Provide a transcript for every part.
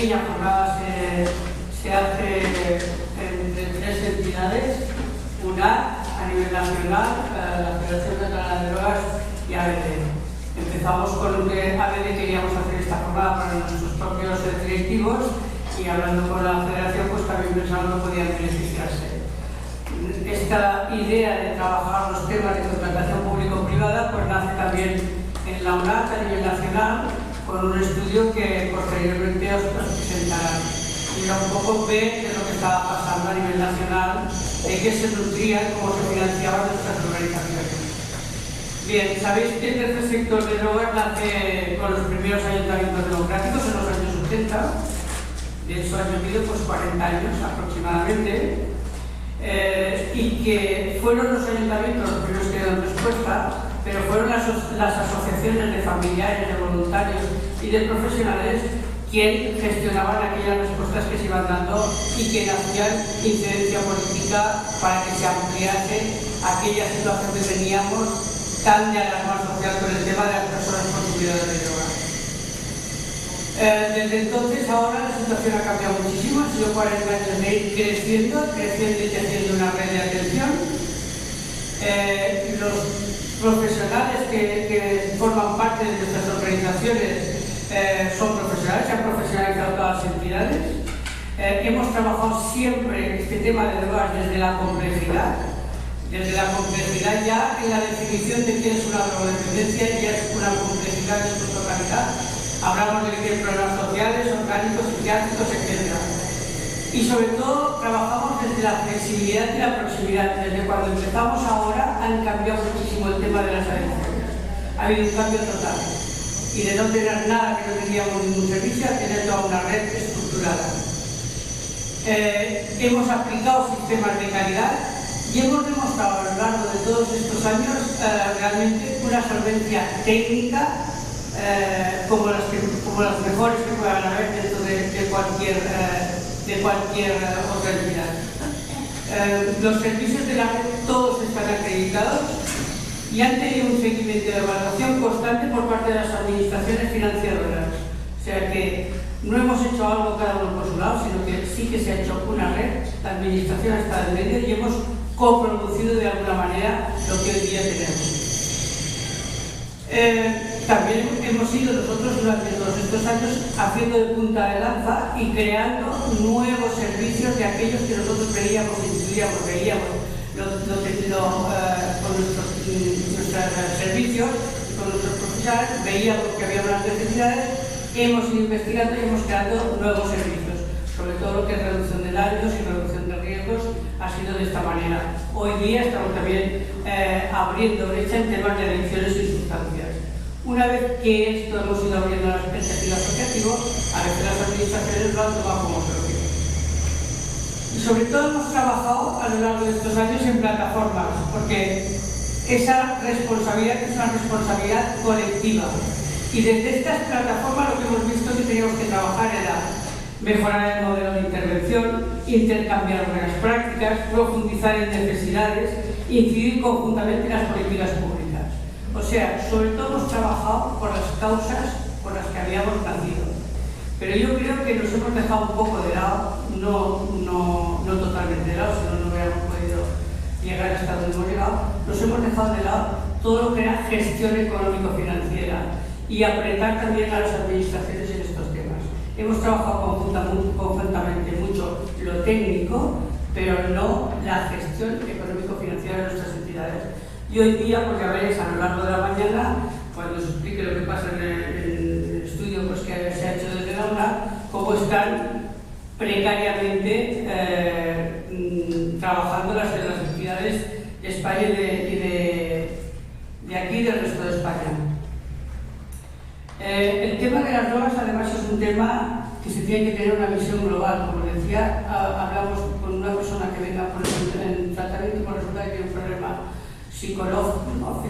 pequeña jornada se hace entre 3 entidades, una a nivel nacional, la Federación Catalana de Drogas y ABD. Empezamos con lo que ABD queríamos hacer esta jornada para nuestros propios directivos y hablando con la Federación pues también pensando que podían beneficiarse. Esta idea de trabajar los temas de contratación público-privada pues nace también en la UNAC a nivel nacional con un estudio que posteriormente os presentarán. Y era un poco ver qué es lo que estaba pasando a nivel nacional, de qué se nutrían, cómo se financiaban nuestras organizaciones. Bien, sabéis que el tercer sector de drogas nace con los primeros ayuntamientos democráticos en los años 80, de eso han vivido pues 40 años aproximadamente, y que fueron los ayuntamientos los primeros que dieron respuesta, pero fueron las asociaciones de familiares, de voluntarios y de profesionales quien gestionaban aquellas respuestas que se iban dando y que hacían incidencia política para que se ampliase aquella situación que teníamos tan de alarma social con el tema de las personas consumidoras de drogas. Desde entonces ahora la situación ha cambiado muchísimo, han sido 40 años de ir creciendo y teniendo una red de atención. Los profesionales que forman parte de nuestras organizaciones son profesionales, se han profesionalizado todas las entidades. Hemos trabajado siempre este tema de drogas desde la complejidad ya en la definición de qué es una drogodependencia, ya es una complejidad en su totalidad. Hablamos de que hay problemas sociales, orgánicos, psiquiátricos, etc. Y sobre todo trabajamos desde la flexibilidad y la proximidad. Desde cuando empezamos ahora han cambiado muchísimo el tema de las adicciones. Ha habido un cambio total. Y de no tener nada que no teníamos ningún servicio a tener toda una red estructurada. Hemos aplicado sistemas de calidad y hemos demostrado a lo largo de todos estos años realmente una solvencia técnica como las mejores que puedan haber dentro de cualquier otra entidad. Los servicios de la red todos están acreditados y han tenido un seguimiento de evaluación constante por parte de las administraciones financiadoras. O sea que no hemos hecho algo cada uno por su lado, sino que sí que se ha hecho una red, la administración está en medio y hemos coproducido de alguna manera lo que hoy día tenemos. También hemos ido nosotros durante todos estos años haciendo de punta de lanza y creando nuevos servicios de aquellos que nosotros veíamos con nuestros servicios, con nuestros profesionales, veíamos que había unas necesidades, hemos ido investigando y hemos creado nuevos servicios, sobre todo lo que es reducción de daños y reducción de riesgos ha sido de esta manera. Hoy día estamos también abriendo brecha en temas de adicciones y sustancias. Una vez que esto hemos ido abriendo las brechas y lo asociativo, a veces las administraciones lo han tomado como propio. Y sobre todo hemos trabajado a lo largo de estos años en plataformas, porque esa responsabilidad es una responsabilidad colectiva. Y desde estas plataformas lo que hemos visto que teníamos que trabajar era mejorar el modelo de intervención, intercambiar buenas prácticas, profundizar en necesidades, incidir conjuntamente en las políticas públicas. O sea, sobre todo hemos trabajado por las causas por las que habíamos nacido. Pero yo creo que nos hemos dejado un poco de lado, no totalmente de lado, si no hubiéramos podido llegar hasta donde hemos llegado, nos hemos dejado de lado todo lo que era gestión económico-financiera y apretar también a las administraciones en estos temas. Hemos trabajado conjuntamente mucho lo técnico, pero no la gestión económico-financiera de nuestras entidades. Y hoy día, porque a veréis a lo largo de la mañana, cuando os explique lo que pasa en el estudio pues, que se ha hecho desde la UNAC, cómo están precariamente trabajando las entidades de España y de aquí y del resto de España. El tema de las drogas además es un tema que se tiene que tener una visión global. Como decía, hablamos con una persona que venga por el tratamiento y resulta que tiene un problema psicológico,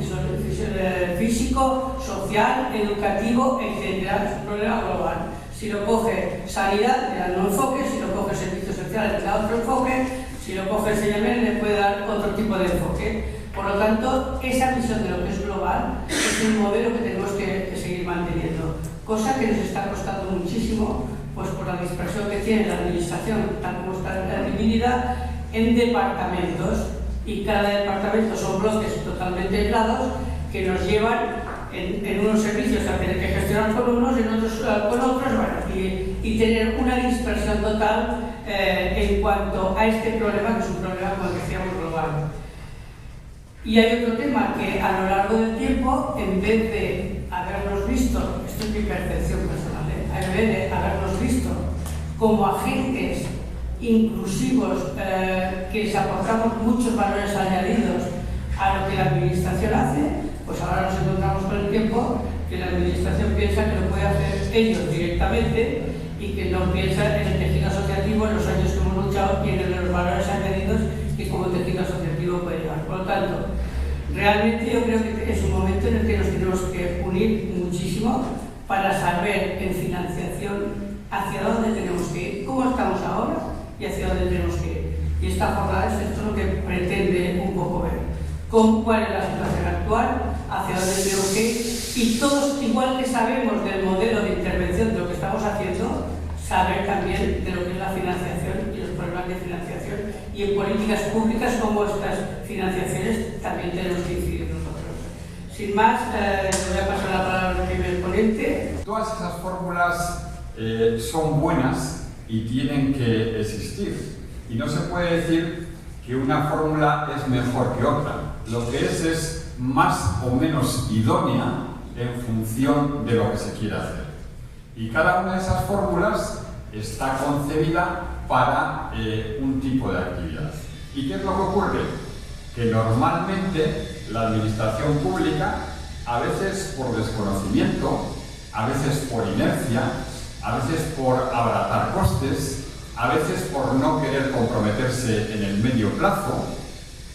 físico, social, educativo, etc. Es un problema global. Si lo coge sanidad, le da un enfoque, si lo coge servicios sociales, le da otro enfoque, si lo coge el CNM, le puede dar otro tipo de enfoque. Por lo tanto, esa visión de lo que es global es un modelo que tenemos que seguir manteniendo, cosa que nos está costando muchísimo pues por la dispersión que tiene la administración, tal como está dividida, en departamentos, y cada departamento son bloques totalmente aislados que nos llevan en unos servicios a tener que gestionar con unos, en otros con otros, bueno, y tener una dispersión total en cuanto a este problema, que es un problema, como decíamos, global. Y hay otro tema que a lo largo del tiempo, en vez de habernos visto, esto es mi percepción personal, en vez de habernos visto como agentes inclusivos que les aportamos muchos valores añadidos a lo que la administración hace, pues ahora nos encontramos con el tiempo que la administración piensa que lo puede hacer ellos directamente y que no piensa en el tejido asociativo, en los años que hemos luchado y en los valores añadidos que como tejido asociativo puede llevar. Por lo tanto, realmente yo creo que es un momento en el que nos tenemos que unir muchísimo para saber en financiación hacia dónde tenemos que ir, cómo estamos ahora y hacia dónde tenemos que ir. Y esta jornada es esto lo que pretende un poco ver. Cuál es la situación actual, hacia dónde tenemos que ir, y todos, igual que sabemos del modelo de intervención de lo que estamos haciendo, saber también de lo que es la financiación y los problemas de financiación, y en políticas públicas como estas financiaciones también tenemos que incidir nosotros. Sin más, le voy a pasar la palabra al primer ponente. Todas esas fórmulas son buenas y tienen que existir, y no se puede decir que una fórmula es mejor que otra. Lo que es más o menos idónea en función de lo que se quiere hacer. Y cada una de esas fórmulas está concebida para un tipo de actividad. ¿Y qué es lo que ocurre? Que normalmente la administración pública, a veces por desconocimiento, a veces por inercia, a veces por abaratar costes, a veces por no querer comprometerse en el medio plazo,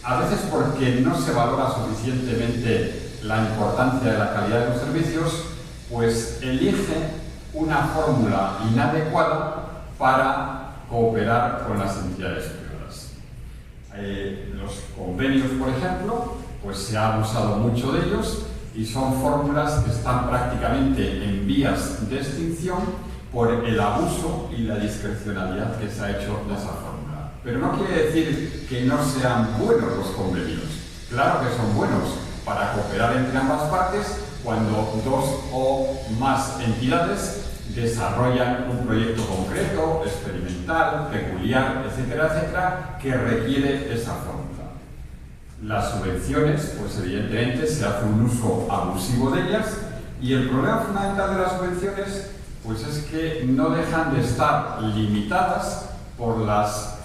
a veces porque no se valora suficientemente la importancia de la calidad de los servicios, pues elige una fórmula inadecuada para cooperar con las entidades privadas. Los convenios, por ejemplo, pues se ha abusado mucho de ellos y son fórmulas que están prácticamente en vías de extinción por el abuso y la discrecionalidad que se ha hecho de esa fórmula. Pero no quiere decir que no sean buenos los convenios. Claro que son buenos para cooperar entre ambas partes cuando dos o más entidades desarrollan un proyecto concreto, experimental, peculiar, etcétera, etcétera, que requiere esa fórmula. Las subvenciones, pues evidentemente se hace un uso abusivo de ellas, y el problema fundamental de las subvenciones pues es que no dejan de estar limitadas por las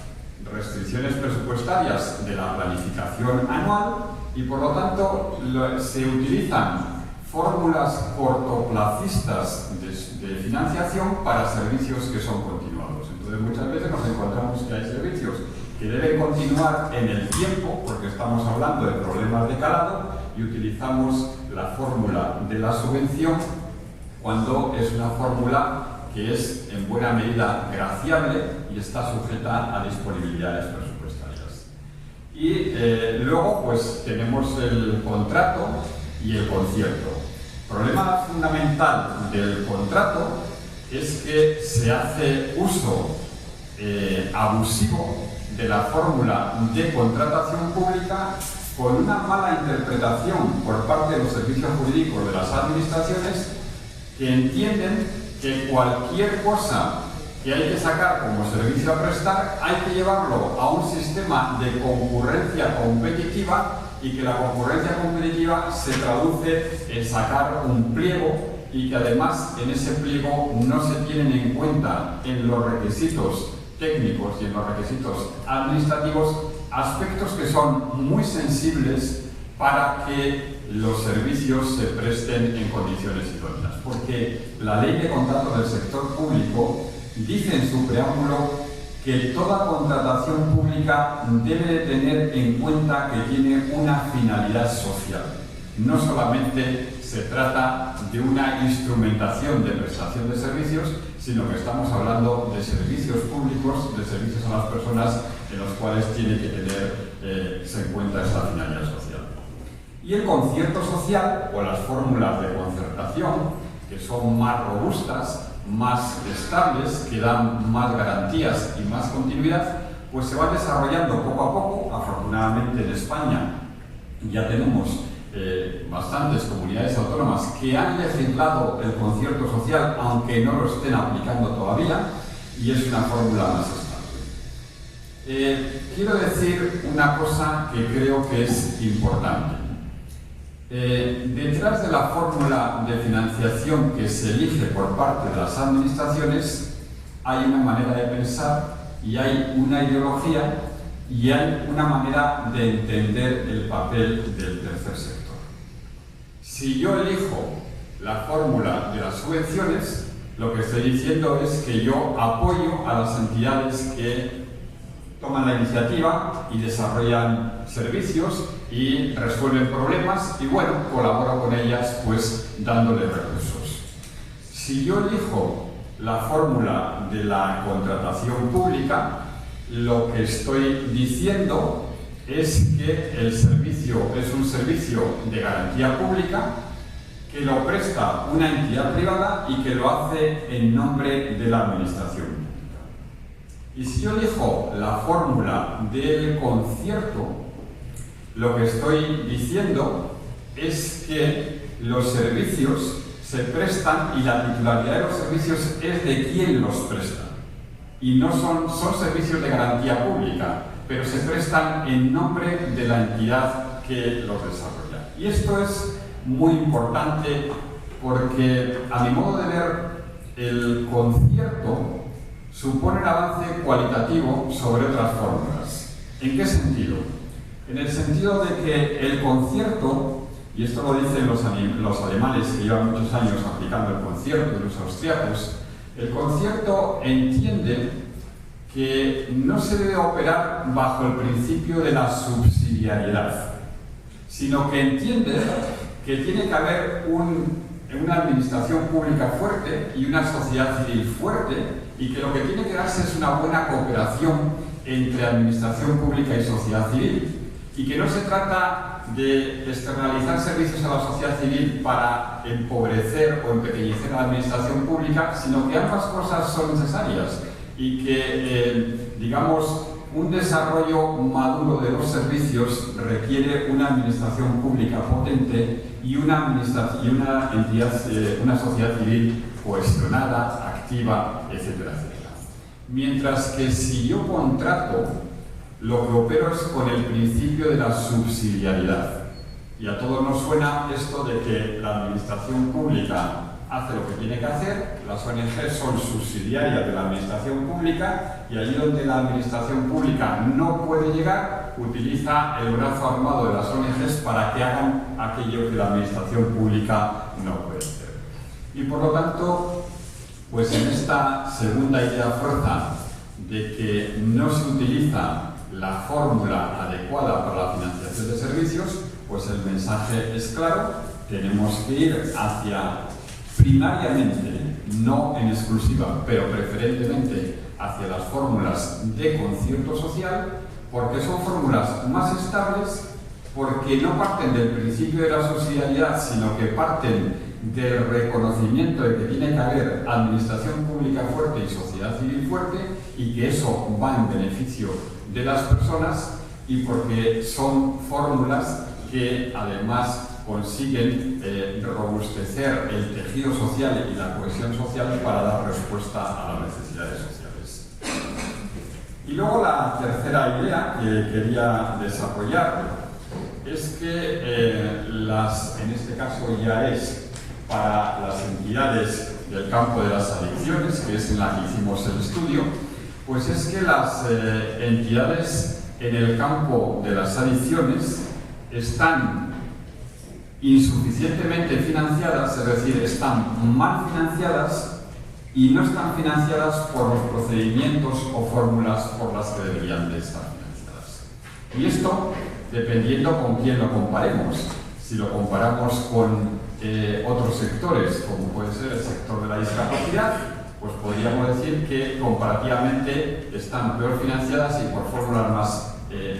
restricciones presupuestarias de la planificación anual, y por lo tanto se utilizan fórmulas cortoplacistas de financiación para servicios que son continuados. Entonces muchas veces nos encontramos que hay servicios que deben continuar en el tiempo porque estamos hablando de problemas de calado y utilizamos la fórmula de la subvención cuando es una fórmula que es en buena medida graciable y está sujeta a disponibilidades presupuestarias. Y luego pues tenemos el contrato y el concierto. El problema fundamental del contrato es que se hace uso abusivo de la fórmula de contratación pública con una mala interpretación por parte de los servicios jurídicos de las administraciones, que entienden que cualquier cosa que hay que sacar como servicio a prestar hay que llevarlo a un sistema de concurrencia competitiva, y que la concurrencia competitiva se traduce en sacar un pliego, y que además en ese pliego no se tienen en cuenta en los requisitos técnicos y en los requisitos administrativos aspectos que son muy sensibles para que los servicios se presten en condiciones idóneas. Porque la ley de contratos del sector público dice en su preámbulo que toda contratación pública debe de tener en cuenta que tiene una finalidad social. No solamente se trata de una instrumentación de prestación de servicios, sino que estamos hablando de servicios públicos, de servicios a las personas, en los cuales tiene que tenerse en cuenta esa finalidad social. Y el concierto social, o las fórmulas de concertación, que son más robustas, más estables, que dan más garantías y más continuidad, pues se van desarrollando poco a poco. Afortunadamente en España ya tenemos bastantes comunidades autónomas que han legislado el concierto social, aunque no lo estén aplicando todavía, y es una fórmula más estable. Quiero decir una cosa que creo que es importante. Detrás de la fórmula de financiación que se elige por parte de las administraciones hay una manera de pensar y hay una ideología y hay una manera de entender el papel del tercer sector. Si yo elijo la fórmula de las subvenciones, lo que estoy diciendo es que yo apoyo a las entidades que toman la iniciativa y desarrollan servicios y resuelven problemas y, bueno, colaboro con ellas pues dándole recursos. Si yo elijo la fórmula de la contratación pública, lo que estoy diciendo es que el servicio es un servicio de garantía pública, que lo presta una entidad privada y que lo hace en nombre de la administración pública. Y si yo elijo la fórmula del concierto, lo que estoy diciendo es que los servicios se prestan y la titularidad de los servicios es de quien los presta. Y no son servicios de garantía pública, pero se prestan en nombre de la entidad que los desarrolla. Y esto es muy importante porque, a mi modo de ver, el concierto supone un avance cualitativo sobre otras fórmulas. ¿En qué sentido? En el sentido de que el concierto, y esto lo dicen los alemanes que llevan muchos años aplicando el concierto, y los austriacos, el concierto entiende que no se debe operar bajo el principio de la subsidiariedad, sino que entiende que tiene que haber una administración pública fuerte y una sociedad civil fuerte, y que lo que tiene que darse es una buena cooperación entre administración pública y sociedad civil, y que no se trata de externalizar servicios a la sociedad civil para empobrecer o empequeñecer a la administración pública, sino que ambas cosas son necesarias y que, digamos, un desarrollo maduro de los servicios requiere una administración pública potente y una sociedad civil cohesionada, activa, etcétera, etcétera. Mientras que si yo contrato, lo que opero es con el principio de la subsidiariedad. Y a todos nos suena esto de que la administración pública hace lo que tiene que hacer, las ONG son subsidiarias de la administración pública y allí donde la administración pública no puede llegar, utiliza el brazo armado de las ONGs para que hagan aquello que la administración pública no puede hacer. Y por lo tanto, pues en esta segunda idea fuerza de que no se utiliza la fórmula adecuada para la financiación de servicios, pues el mensaje es claro: tenemos que ir hacia, primariamente, no en exclusiva, pero preferentemente hacia las fórmulas de concierto social, porque son fórmulas más estables, porque no parten del principio de la subsidiariedad, sino que parten del reconocimiento de que tiene que haber administración pública fuerte y sociedad civil fuerte, y que eso va en beneficio de las personas, y porque son fórmulas que además consiguen robustecer el tejido social y la cohesión social para dar respuesta a las necesidades sociales. Y luego la tercera idea que quería desarrollar es que en este caso ya es para las entidades del campo de las adicciones, que es en la que hicimos el estudio, pues es que las entidades en el campo de las adicciones están insuficientemente financiadas, es decir, están mal financiadas y no están financiadas por los procedimientos o fórmulas por las que deberían de estar financiadas. Y esto, dependiendo con quién lo comparemos. Si lo comparamos con otros sectores, como puede ser el sector de la discapacidad, pues podríamos decir que comparativamente están peor financiadas y por fórmulas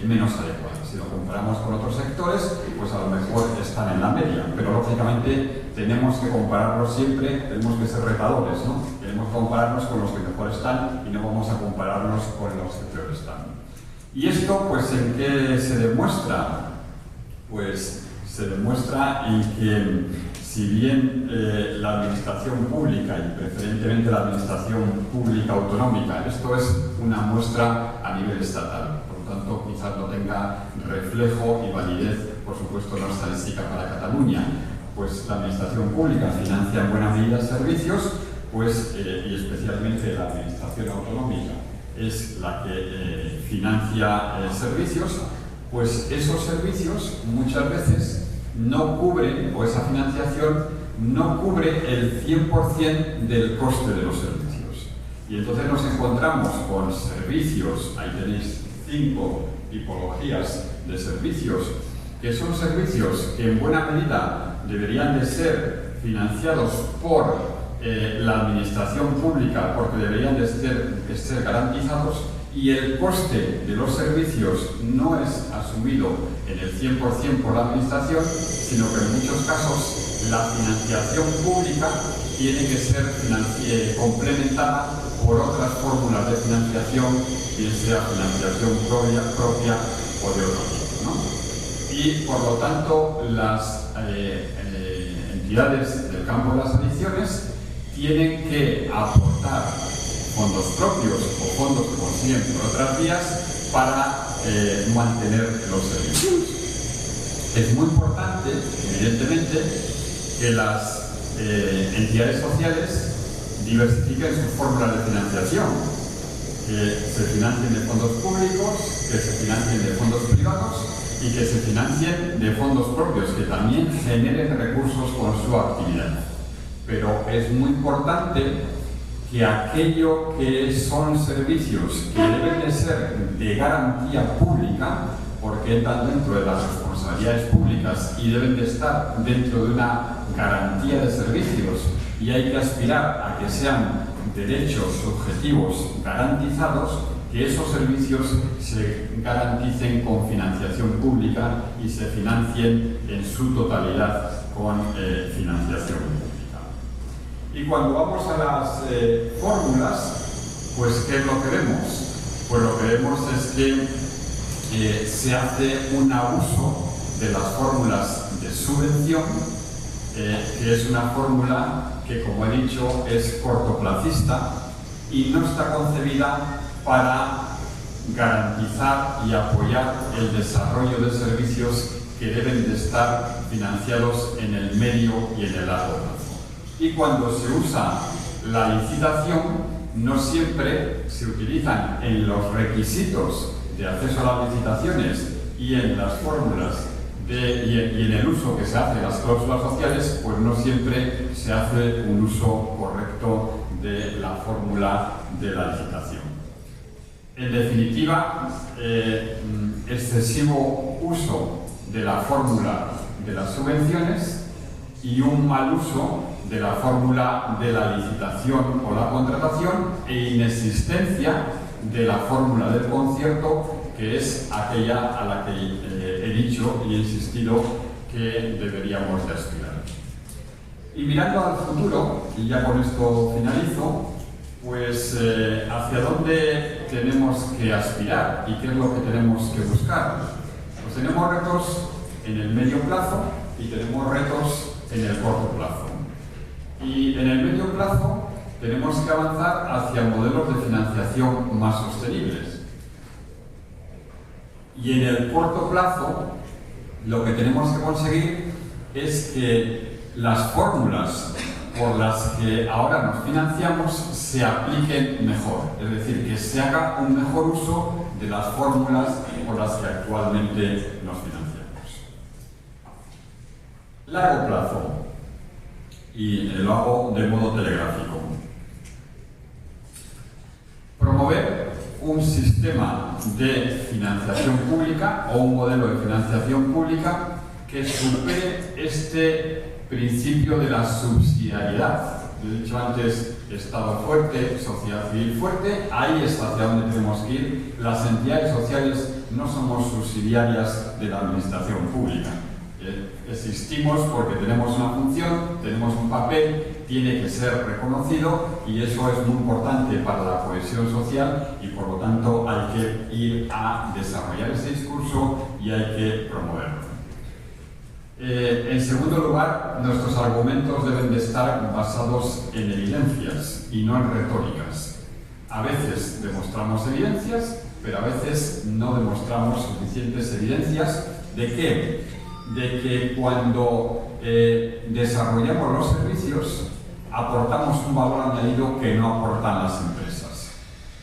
menos adecuadas. Si lo comparamos con otros sectores, pues a lo mejor están en la media, pero lógicamente tenemos que compararlos siempre, tenemos que ser retadores, ¿no? Tenemos que compararnos con los que mejor están y no vamos a compararnos con los que peor están. ¿Y esto, pues, en qué se demuestra? Pues se demuestra en que si bien la administración pública y preferentemente la administración pública autonómica, esto es una muestra a nivel estatal, por lo tanto quizás no tenga reflejo y validez, por supuesto, la estadística para Cataluña, pues la administración pública financia en buena medida servicios, pues, y especialmente la administración autonómica es la que financia servicios, pues esos servicios muchas veces no cubren, o esa financiación no cubre el 100% del coste de los servicios. Y entonces nos encontramos con servicios, ahí tenéis 5 tipologías de servicios, que son servicios que en buena medida deberían de ser financiados por la administración pública, porque deberían de ser garantizados, y el coste de los servicios no es asumido en el 100% por la administración, sino que en muchos casos la financiación pública tiene que ser complementada por otras fórmulas de financiación, bien sea financiación propia o de otro tipo, ¿no? Y por lo tanto las entidades del campo de las adicciones tienen que aportar fondos propios o fondos que consiguen por otras vías para mantener los servicios. Es muy importante, evidentemente, que las entidades sociales diversifiquen sus fórmulas de financiación, que se financien de fondos públicos, que se financien de fondos privados y que se financien de fondos propios, que también generen recursos con su actividad. Pero es muy importante que aquello que son servicios que deben de ser de garantía pública, porque están dentro de las responsabilidades públicas y deben de estar dentro de una garantía de servicios, y hay que aspirar a que sean derechos subjetivos garantizados, que esos servicios se garanticen con financiación pública y se financien en su totalidad con financiación pública. Y cuando vamos a las fórmulas, pues ¿qué es lo que vemos? Pues lo que vemos es que se hace un abuso de las fórmulas de subvención, que es una fórmula que, como he dicho, es cortoplacista y no está concebida para garantizar y apoyar el desarrollo de servicios que deben de estar financiados en el medio y en el largo plazo. Y cuando se usa la licitación, no siempre se utilizan en los requisitos de acceso a las licitaciones y en las fórmulas y en el uso que se hace de las cláusulas sociales, pues no siempre se hace un uso correcto de la fórmula de la licitación. En definitiva, excesivo uso de la fórmula de las subvenciones y un mal uso de la fórmula de la licitación o la contratación, e inexistencia de la fórmula del concierto, que es aquella a la que he dicho y he insistido que deberíamos de aspirar. Y mirando al futuro, y ya con esto finalizo, pues hacia dónde tenemos que aspirar y qué es lo que tenemos que buscar. Pues tenemos retos en el medio plazo y tenemos retos en el corto plazo. Y en el medio plazo tenemos que avanzar hacia modelos de financiación más sostenibles. Y en el corto plazo lo que tenemos que conseguir es que las fórmulas por las que ahora nos financiamos se apliquen mejor, es decir, que se haga un mejor uso de las fórmulas por las que actualmente nos financiamos. Largo plazo, y lo hago de modo telegráfico. Promover un sistema de financiación pública o un modelo de financiación pública que supere este principio de la subsidiariedad. He dicho antes, Estado fuerte, sociedad civil fuerte, ahí es hacia donde tenemos que ir. Las entidades sociales no somos subsidiarias de la administración pública. Existimos porque tenemos una función, tenemos un papel, tiene que ser reconocido y eso es muy importante para la cohesión social y por lo tanto hay que ir a desarrollar ese discurso y hay que promoverlo. En segundo lugar, nuestros argumentos deben de estar basados en evidencias y no en retóricas. A veces demostramos evidencias, pero a veces no demostramos suficientes evidencias de qué. De que cuando desarrollamos los servicios aportamos un valor añadido que no aportan las empresas.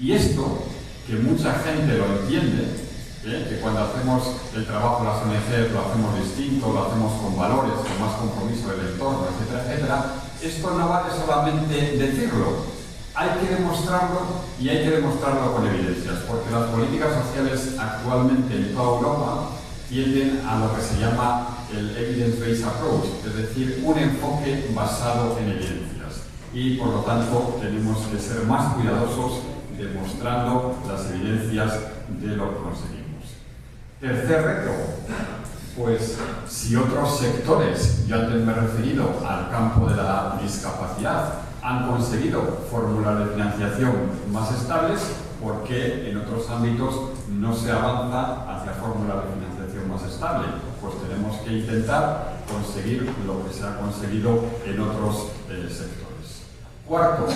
Y esto, que mucha gente lo entiende, que cuando hacemos el trabajo de las ONG lo hacemos distinto, lo hacemos con valores, con más compromiso del entorno, etcétera, etcétera, esto no vale solamente decirlo, hay que demostrarlo y hay que demostrarlo con evidencias, porque las políticas sociales actualmente en toda Europa tienden a lo que se llama el evidence-based approach, es decir, un enfoque basado en evidencias. Y por lo tanto tenemos que ser más cuidadosos demostrando las evidencias de lo que conseguimos. Tercer reto, pues si otros sectores, yo antes me he referido al campo de la discapacidad, han conseguido fórmulas de financiación más estables, ¿por qué en otros ámbitos no se avanza hacia fórmulas de financiación más estable? Pues tenemos que intentar conseguir lo que se ha conseguido en otros sectores. Cuarto,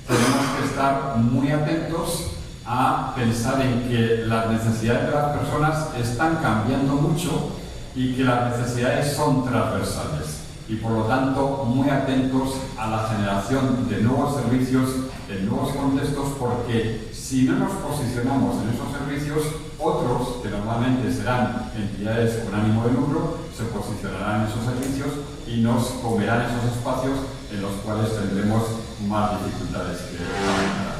tenemos que estar muy atentos a pensar en que las necesidades de las personas están cambiando mucho y que las necesidades son transversales. Y por lo tanto, muy atentos a la generación de nuevos servicios en nuevos contextos, porque si no nos posicionamos en esos servicios, otros, que normalmente serán entidades con ánimo de lucro, se posicionarán en esos servicios y nos comerán esos espacios en los cuales tendremos más dificultades que manejar.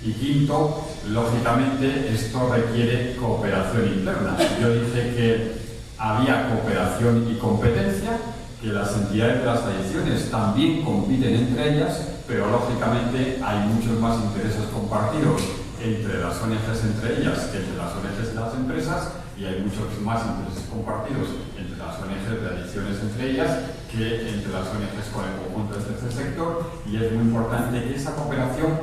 Y quinto, lógicamente, esto requiere cooperación interna. Yo dije que había cooperación y competencia, que las entidades de las adicciones también compiten entre ellas, pero lógicamente hay muchos más intereses compartidos entre las ONGs entre ellas que entre las ONGs de las empresas, y hay muchos más intereses compartidos entre las ONGs de adicciones entre ellas que entre las ONGs con el conjunto del tercer sector, y es muy importante que esa cooperación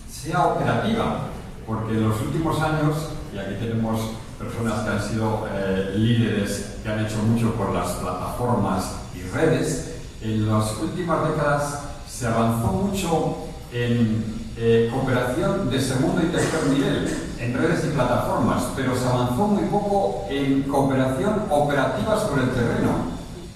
sea operativa, porque en los últimos años, y aquí tenemos personas que han sido líderes que han hecho mucho por las plataformas y redes, en las últimas décadas se avanzó mucho en cooperación de segundo y tercer nivel, en redes y plataformas, pero se avanzó muy poco en cooperación operativa sobre el terreno,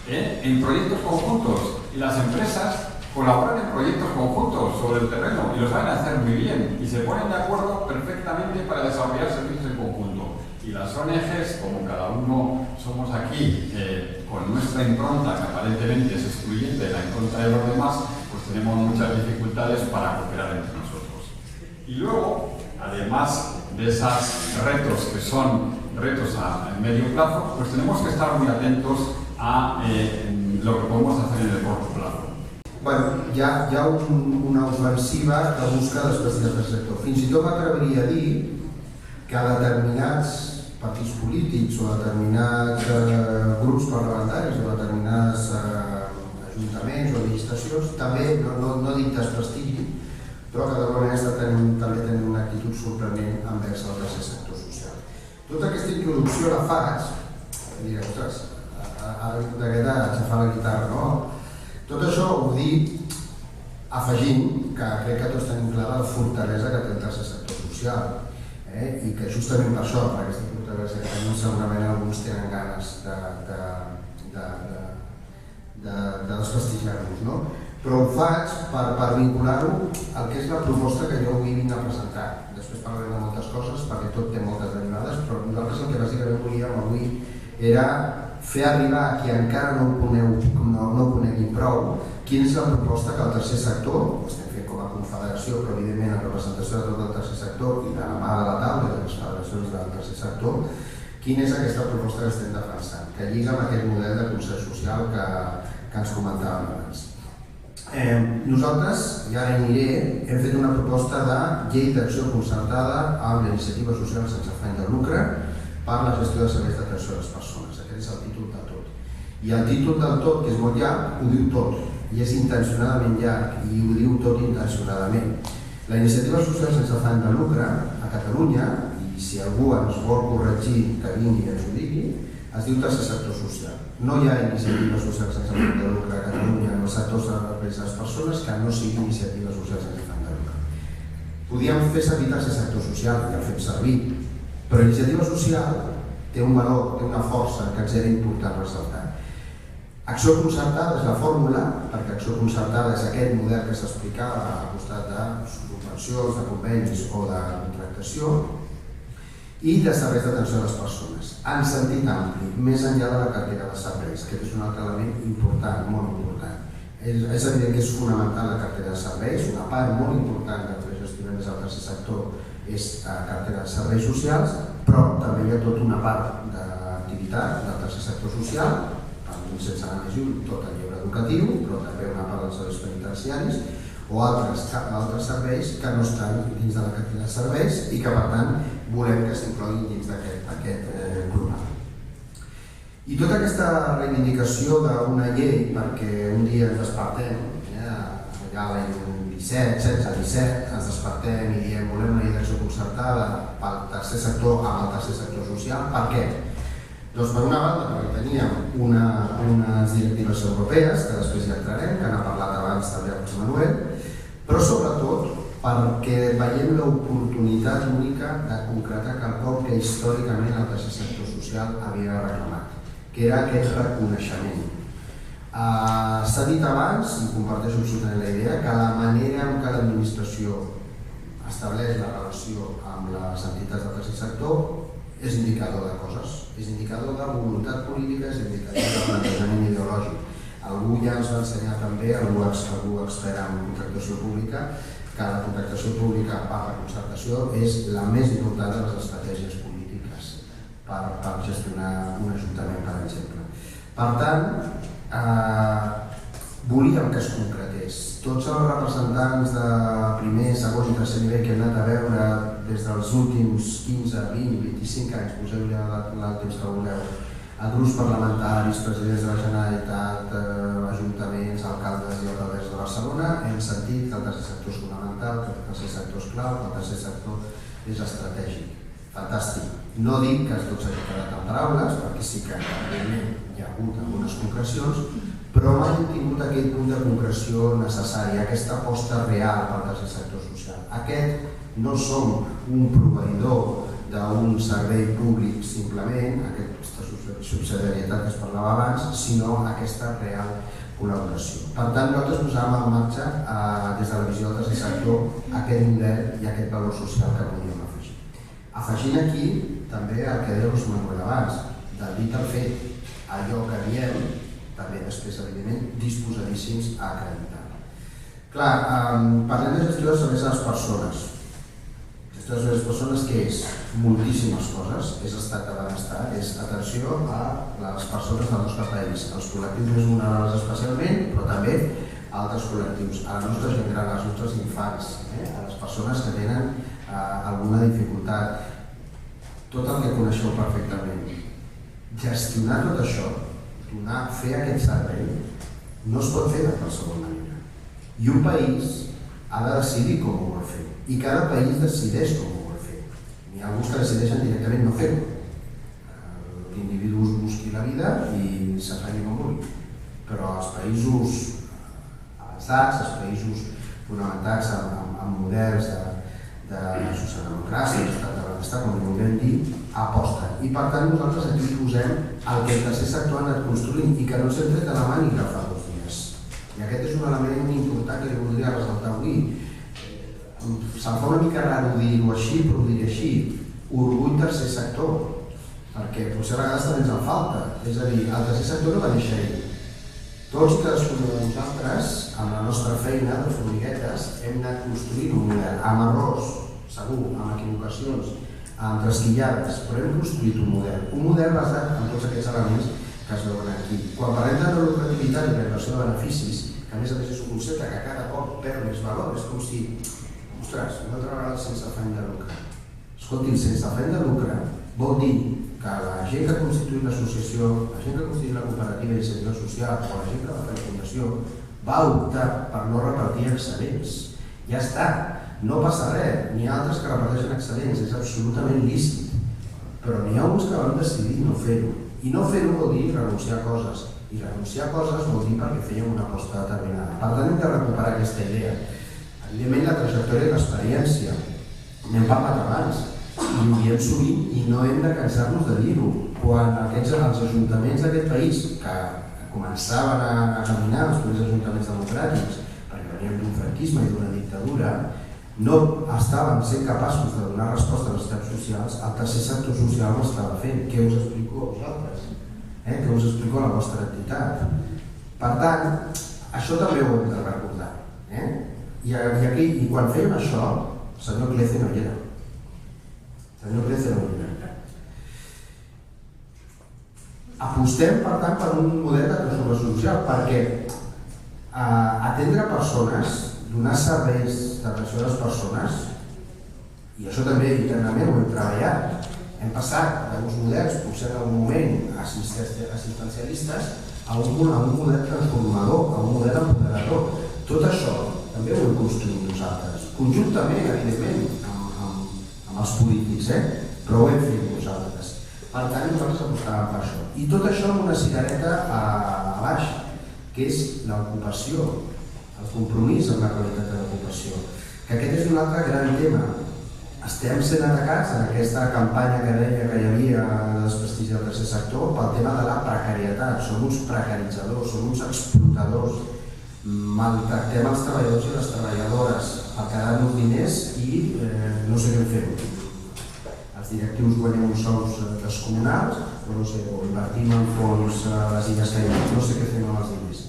en proyectos conjuntos, y las empresas colaboran en proyectos conjuntos sobre el terreno y lo saben hacer muy bien y se ponen de acuerdo perfectamente para desarrollar servicios en conjunto. Y las ONGs, como cada uno somos aquí con nuestra impronta, que aparentemente es excluyente, la impronta de los demás, pues tenemos muchas dificultades para cooperar entre nosotros. Y luego, además de esos retos que son retos a medio plazo, pues tenemos que estar muy atentos a lo que podemos hacer en el corto plazo. Bueno, hi ha una ofensiva que busca després del sector. Fins i tot m'atreviria a dir que determinats partits polítics o determinats grups parlamentaris o determinats ajuntaments o administracions també, no dic desprestigi, però que d'alguna manera també tenen una actitud sorprenent envers el tercer sector social. Tota aquesta introducció la faig i diré, ostres, ara d'aquesta aixafar la guitarra, no? Tot això ho dic afegint que crec que tots tenim clara la fortalesa que té el tercer sector social, i que justament per això, per aquesta fortalesa que tenim, segurament alguns tenen ganes de desprestigiar-nos, no? Però ho faig per vincular-ho al que és la proposta que jo avui vinc a presentar. Després parlarem de moltes coses perquè tot té moltes derivades, però nosaltres el que bàsicament volíem avui era fer arribar a qui encara no ho conegui prou quina és la proposta que el tercer sector, ho estem fent com a confederació, però evidentment en representació de tot el tercer sector i de la mà de la taula de les federacions del tercer sector, quina és aquesta proposta que estem defensant, que lliga amb aquest model de consens social que ens comentàvem abans. Nosaltres, i ara hi aniré, hem fet una proposta de llei d'acció concertada amb la iniciativa social sense afany de lucre, per la gestió de serveis d'atenció a les persones. Aquest és el títol del tot. I el títol del tot, que és molt llarg, ho diu tot. I és intencionadament llarg i ho diu tot intencionadament. La iniciativa social sense afany de lucre a Catalunya, i si algú ens vol corregir que vingui i ens ho digui, es diu tercer sector social. No hi ha iniciativa social sense afany de lucre a Catalunya en el sector de serveis a les persones que no sigui iniciativa social sense afany de lucre. Podíem fer servir tercer sector social, ja el fem servir, però iniciativa social té un valor, té una força que ens era important ressaltar. Acció concertada és la fórmula, perquè acció concertada és aquest model que s'explicava al costat de subvencions, de convenis o de contractació, i de serveis d'atenció a les persones, en sentit ampli, més enllà de la cartera de serveis, que és un altre element important, molt important. És evident que és fonamental la cartera de serveis, una part molt important del que gestionem des del tercer sector és cartera de serveis socials, però també hi ha tota una part d'activitat del tercer sector social, sense anar més lluny, tot el lleure educatiu, però també una part dels serveis penitenciaris o altres serveis que no estan dins de la cartera de serveis i que, per tant, volem que s'incloguin dins d'aquest programa. I tota aquesta reivindicació d'una llei, perquè un dia ens despertem, allà l'any 16-17, ens despertem i diem volem una llei d'acció concertada pel tercer sector amb el tercer sector social. Per què? Doncs per una banda perquè teníem unes directives europees, que després hi entrarem, que n'ha parlat abans també el José Manuel, però sobretot perquè veiem l'oportunitat única de concretar quelcom que històricament el tercer sector social havia reclamat, que era aquest reconeixement. S'ha dit abans, i comparteixo absolutament la idea, que la manera en què l'administració estableix la relació amb les entitats del tercer sector és indicador de coses, és indicador de voluntat política, és indicador de plantejament ideològic. Algú ja ens va ensenyar també, algú expert en contractació pública, que la contractació pública per la concertació és la més important de les estratègies polítiques per gestionar un ajuntament, per exemple. Per tant, volíem que es concretés. Tots els representants de primer, segon i tercer nivell que hem anat a veure des dels últims 15, 20, 25 anys, poseu ja el temps que voleu, a grups parlamentaris, presidents de la Generalitat, ajuntaments, alcaldes i alcaldesses de Barcelona, hem sentit que el tercer sector és fonamental, que el tercer sector és clau, que el tercer sector és estratègic. Fantàstic. No dic que tot s'hagi quedat en paraules, perquè sí que evidentment hi ha hagut algunes concrecions, però mai hem tingut aquell punt de concreció necessari, aquesta aposta real pel tercer sector social. Aquest no som un proveïdor d'un servei públic simplement, aquesta subsidiarietat que es parlava abans, sinó aquesta real col·laboració. Per tant, nosaltres posàvem en marxa, des de la visió del tercer sector, aquest model i aquest valor social que podíem afegir. Afegint aquí també el que deia José Manuel abans, del dit al fet, allò que diem, també després, evidentment, disposadíssims a acreditar. Clar, parlem de gestió de serveis a les persones. Gestió de serveis a les persones, què és? Moltíssimes coses. És estat de benestar, és atenció a les persones del nostre país, als col·lectius més vulnerables especialment, però també a altres col·lectius, a la nostra gent gran, als nostres infants, a les persones que tenen alguna dificultat. Tot el que coneixeu perfectament. Gestionar tot això, fer aquest servei, no es pot fer de qualsevol manera. I un país ha de decidir com ho vol fer. I cada país decideix com ho vol fer. N'hi ha alguns que decideixen directament no fer-ho. L'individu busqui la vida i s'afanyi com vulgui. Però els països avançats, els països fonamentats en models de socialdemocràcia, d'estat de benestar, com ho vulguem dir, aposten. I per tant nosaltres aquí posem el que el tercer sector ha anat construint i que no s'ha tret de la màniga fa 2 dies. I aquest és un element important que li voldria ressaltar avui. Se'm fa una mica raro dir-ho així, però ho diré així. Orgull tercer sector, perquè potser a vegades també ens en falta. És a dir, el tercer sector no va néixer ell. Tots i cadascun de nosaltres, amb la nostra feina de formiguetes, hem anat construint un model, amb errors, segur, amb equivocacions, amb trasquillades, però hem construït un model basat en tots aquests elements que es veuen aquí. Quan parlem de lucrativitat i inversió de beneficis, que a més és un concepte que cada cop perd més valor, és com si, ostres, una altra vegada sense afany de lucre. Escolti, sense afany de lucre vol dir que la gent que ha constituït l'associació, la gent que ha constituït la cooperativa d'iniciativa social o la gent que va fer la fundació va optar per no repartir excedents. Ja està, no passa res, n'hi ha altres que reparteixen excedents, és absolutament lícit, però n'hi ha uns que van decidir no fer-ho. I no fer-ho vol dir renunciar a coses, i renunciar a coses vol dir perquè fèiem una aposta determinada. Per tant, hem de recuperar aquesta idea. Evidentment, la trajectòria i l'experiència, n'hem parlat abans, i ho diem sovint i no hem de cansar-nos de dir-ho. Quan els ajuntaments d'aquest país, que començaven a caminar, els primers ajuntaments democràtics, perquè venien d'un franquisme i d'una dictadura, no estaven sent capaços de donar resposta a les necessitats socials, el tercer sector social ho estava fent. Què us explico a vosaltres? Què us explico a la vostra entitat? Per tant, això també ho hem de recordar. I quan fèiem això, el senyor Clece no hi era. Apostem, per tant, per un model de transformació social, perquè atendre persones, donar serveis d'atenció a les persones, i això també internament ho hem treballat, hem passat d'uns models, potser en algun moment assistencialistes, a un model transformador, a un model empoderador. Tot això també ho hem construït nosaltres, conjuntament, evidentment, amb els polítics, però ho hem fet nosaltres. Per tant, nosaltres apostàvem per això. I tot això amb una cirereta a baix, que és l'ocupació, el compromís amb la qualitat de l'ocupació. Que aquest és un altre gran tema. Estem sent atacats en aquesta campanya que deia que hi havia de desprestigi del tercer sector pel tema de la precarietat. Som uns precaritzadors, som uns explotadors. Maltractem els treballadors i les treballadores per quedar-nos diners i no sé què fem. Els directius guanyem uns sous descomunals, però no sé, o invertim en fons a les Illes Caimán, no sé què fem amb els diners.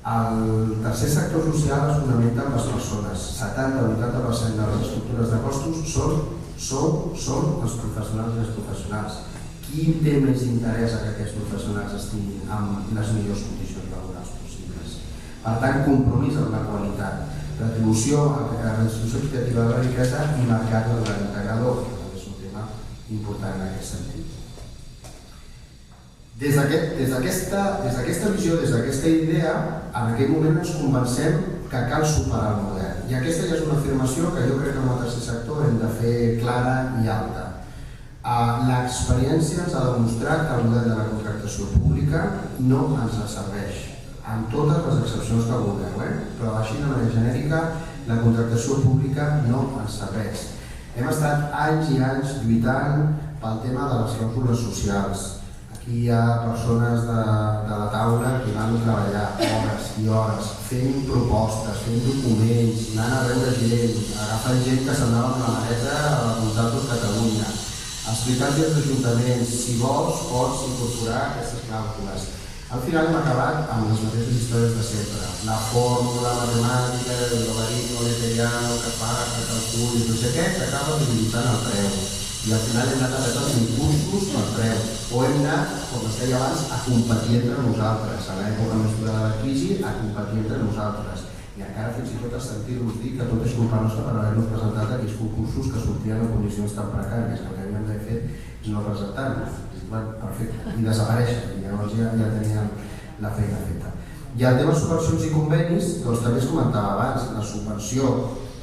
El tercer sector social es fonamenta en les persones. 70-80% de les estructures de costos són els professionals i les professionals. Qui té més interès que aquests professionals estiguin amb les millors condicions laborals possibles? Per tant, compromís amb la qualitat, retribució equitativa de la riquesa i mercat laboral integrador, que també és un tema important en aquest sentit. Des d'aquesta visió, des d'aquesta idea, en aquell moment ens convencem que cal superar el model. I aquesta ja és una afirmació que jo crec que en el tercer sector hem de fer clara i alta. L'experiència ens ha demostrat que el model de la contractació pública no ens serveix, amb totes les excepcions que vulgueu, però així de manera genèrica la contractació pública no ens serveix. Hem estat anys i anys lluitant pel tema de les clàusules socials. Aquí hi ha persones de la taula que van treballar hores i hores fent propostes, fent documents, anant a veure gent, agafant gent que s'anava amb la maleta a apuntar tot Catalunya, explicant als ajuntaments si vols pots incorporar aquestes clàusules. Al final hem acabat amb les mateixes històries de sempre. La fórmula matemàtica del logaritmo neperiano que fa que calculis no sé què, que acaba debilitant el preu. I al final hem anat a retre els impostos per preu. O hem anat, com es deia abans, a competir entre nosaltres. A l'època més dura de la crisi, a competir entre nosaltres. I encara fins i tot a sentir-nos dir que tot és culpa nostra per haver-nos presentat aquells concursos que sortien en condicions tan precàries, que el que havíem d'haver fet és no presentar-nos. Perfecte, i desapareixen, i llavors ja teníem la feina feta. I el tema de subvencions i convenis, doncs també es comentava abans, la subvenció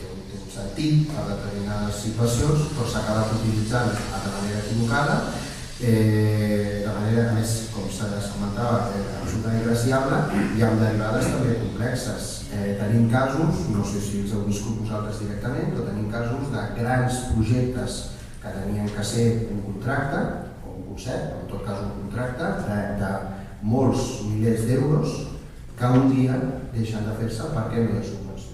té un sentit per determinades situacions, però s'ha acabat utilitzant de manera equivocada, de manera, a més, com es comentava, absolutament graciable i amb derivades també complexes. Tenim casos, no sé si els heu viscut vosaltres directament, però tenim casos de grans projectes que tenien que ser un contracte, en tot cas un contracte de molts milers d'euros que un dia deixen de fer-se perquè no hi ha subvenció.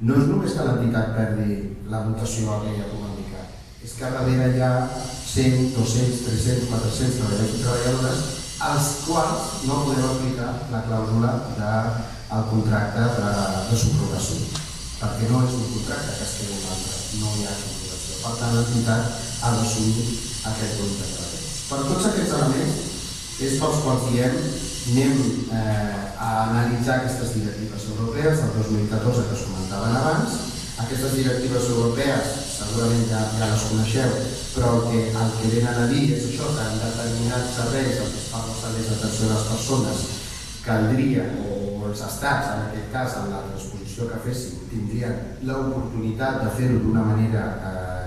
No és només que l'entitat perdi la dotació aquella econòmica, és que darrere hi ha 100, 200, 300, 400 treballadors i treballadores als quals no podem aplicar la clàusula del contracte de subrogació, perquè no és un contracte que es quedi un altre, no hi ha subrogació. Per tant, l'entitat ha d'assumir aquest volum de treball. Per tots aquests elements és pels quals diem anem a analitzar aquestes directives europees del 2014 que es comentaven abans, Aquestes directives europees segurament ja les coneixeu, però el que venen a dir és això, que en determinats serveis, el que es parla de serveis d'atenció a les persones, caldria, o els estats, en aquest cas, en la transposició que fessin, tindrien l'oportunitat de fer-ho d'una manera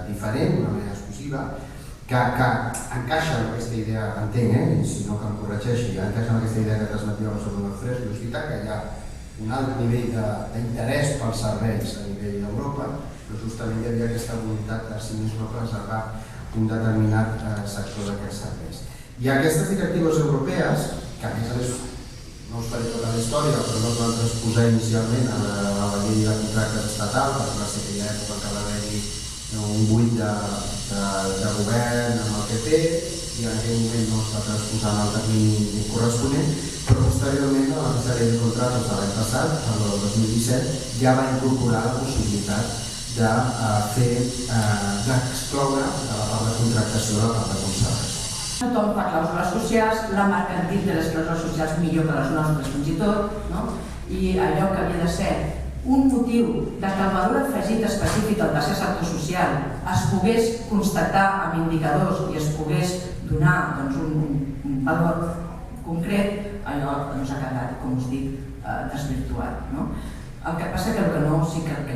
diferent, d'una manera exclusiva, que encaixa en aquesta idea, entenc, si no que em corregeixi, encaixa en aquesta idea que transmetia el Senyor Fres, és veritat que hi ha un alt nivell d'interès pels serveis a nivell d'Europa, però justament hi havia aquesta voluntat de si més no preservar un determinat sector d'aquests serveis. I aquestes directives europees, que a més a més no us faré tota la història, però no es van transposar inicialment a la llei de contractes estatal, perquè va ser aquella època que va haver-hi un buit de govern amb el PP i en aquell moment no es va transposar en el termini corresponent, però posteriorment a la mateixa llei de contractes de l'any passat, el 2017, ja va incorporar la possibilitat d'excloure de la part de contractació la part de conservació. Tothom fa clàusules socials, la marca en dit de les clàusules socials millor que les nostres fins i tot, i allò que havia de ser un motiu de que el valor afegit específic del tercer sector social es pogués constatar amb indicadors i es pogués donar un valor concret, allò ha quedat, com us dic, desvirtuat. El que passa que el que no